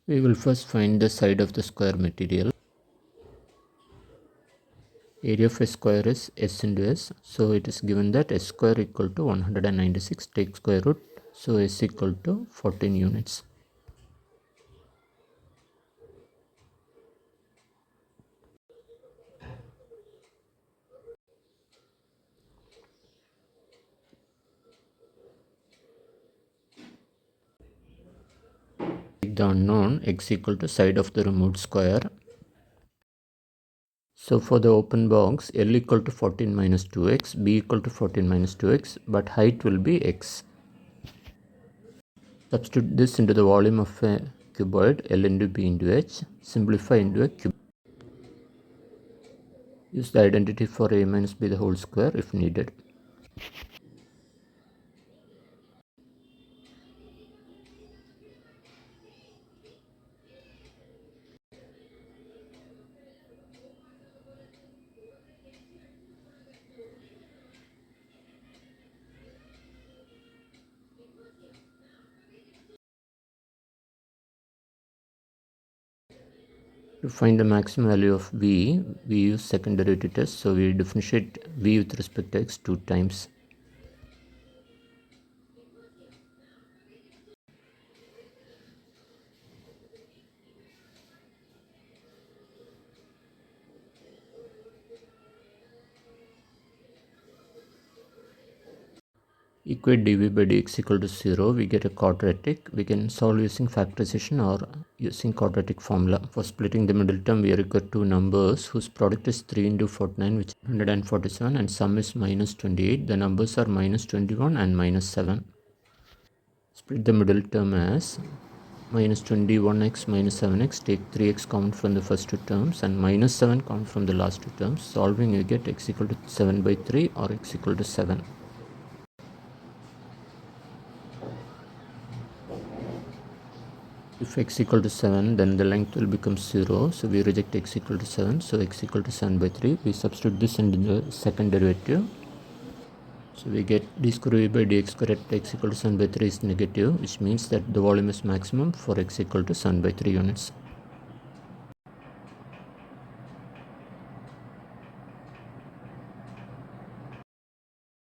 We will first find the side of the square material. Area of a square is s into s. So it is given that s square equal to 196. Take square root. So s equal to 14 units. Take the unknown x equal to side of the removed square. So for the open box, L equal to 14 minus 2x, B equal to 14 minus 2x, but height will be x. Substitute this into the volume of a cuboid, L into B into H. Simplify into a cube. Use the identity for a minus b the whole square if needed. To find the maximum value of v, we use second derivative test. So we differentiate v with respect to x 2 times. Equate dv by dx equal to 0. We get a quadratic. We can solve using factorization or using quadratic formula. For splitting the middle term, we require two numbers whose product is 3 into 49, which is 147, and sum is minus 28. The numbers are minus 21 and minus 7. Split the middle term as minus 21x minus 7x. Take 3x common from the first two terms and minus 7 common from the last two terms. Solving, you get x equal to 7 by 3 or x equal to 7. If x equal to 7, then the length will become 0. So we reject x equal to 7. So x equal to 7 by 3. We substitute this into the second derivative. So we get d square v by dx square at x equal to 7 by 3 is negative, which means that the volume is maximum for x equal to 7 by 3 units.